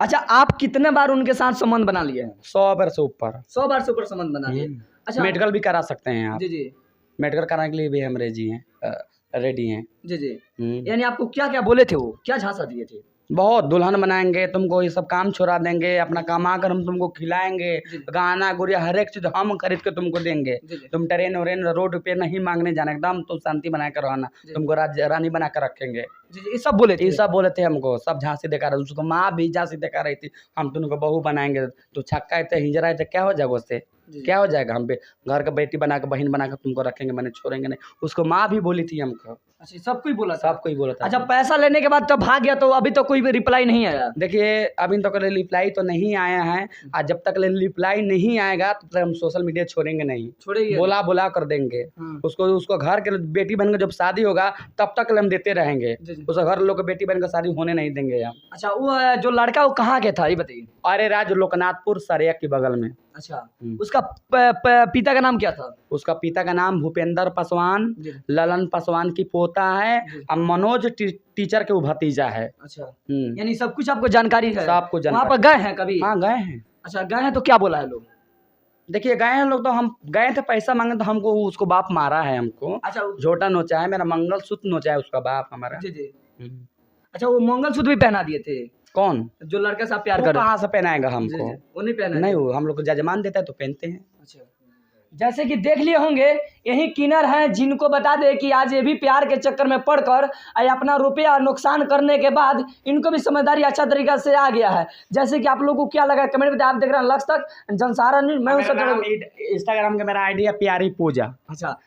अच्छा, आप कितने बार उनके साथ संबंध बना लिए हैं? 100 बार से ऊपर। 100 बार से ऊपर संबंध बना लिए। अच्छा, मेडिकल भी करा सकते हैं आप। जी जी मेडिकल कराने के लिए भी हम रेडी हैं। जी जी। यानी आपको क्या क्या बोले थे, वो क्या झांसा दिए थे? बहुत दुल्हन बनाएंगे, तुमको ये सब काम छोड़ा देंगे, अपना कमा कर हम तुमको खिलाएंगे, गाना गुड़िया हर एक चीज हम खरीद के तुमको देंगे। तुम ट्रेन व्रेन रोड पे नहीं मांगने जाना, एकदम तो शांति बना कर रहना, तुमको रानी बना कर रखेंगे। ये सब बोले थे? ये सब बोले थे हमको, सब झांसी देखा रहे, उसको माँ भी झांसी देखा रही थी, हम तुमको बहू बनाएंगे, तो छक्का थे हिजरा थे, क्या हो जाएगा उससे? क्या हो जाएगा? हम घर का बेटी बना कर बहन बना कर तुमको रखेंगे, मैंने छोड़ेंगे नहीं। उसको माँ भी बोली थी हमको। अच्छा, सब कोई बोला था? सब कोई बोला था। अच्छा, पैसा लेने के बाद तो भाग गया, तो अभी तो कोई भी रिप्लाई नहीं आया? देखिए, अभी तक रिप्लाई तो नहीं आया है, और जब तक रिप्लाई नहीं आएगा तब तक हम सोशल मीडिया छोड़ेंगे नहीं, छोड़ेंगे? बोला कर देंगे। उसको घर के बेटी बनकर जब शादी होगा तब तक हम देते रहेंगे, उसको घर लोग बेटी बनकर शादी होने नहीं देंगे हम। अच्छा, वो जो लड़का वो कहाँ के था ये बताइए? अरे राज लोकनाथपुर सरिया के बगल में। अच्छा, उसका पिता का नाम क्या था? उसका पिता का नाम भूपेंद्र पासवान, ललन पासवान की पोता है, और मनोज टीचर के भतीजा है। अच्छा, यानी सब कुछ आपको जानकारी है? सबको जानकारी। वहाँ पर गए हैं कभी? हाँ, गए हैं। अच्छा, गए हैं तो क्या बोला है लोग? देखिए, गए हैं लोग तो, हम गए थे पैसा मांगे तो हमको उसको बाप मारा है हमको। अच्छा, झोटा नोचा है, मेरा मंगलसूत्र नोचा है उसका बाप हमारा। जी जी। अच्छा, वो मंगलसूत्र भी पहना दिए थे? कौन? जो लड़के से प्यार कर? कहाँ से पहनाएगा हमको? वो नहीं पहना? नहीं, वो हम लोग को जजमान देता है तो पहनते हैं। अच्छा, जैसे कि देख लिए होंगे, यही किन्नर हैं जिनको बता दे कि आज ये भी प्यार के चक्कर में पड़कर अपना रुपया नुकसान करने के बाद इनको भी समझदारी अच्छा तरीका से आ गया है। जैसे कि आप लोगों को क्या लगा कमेंट में, आप देख रहे हैं लक्ष्य तक जनसारा न्यूज़, मैं इंस्टाग्राम का मेरा आईडी है प्यारी पूजा। अच्छा।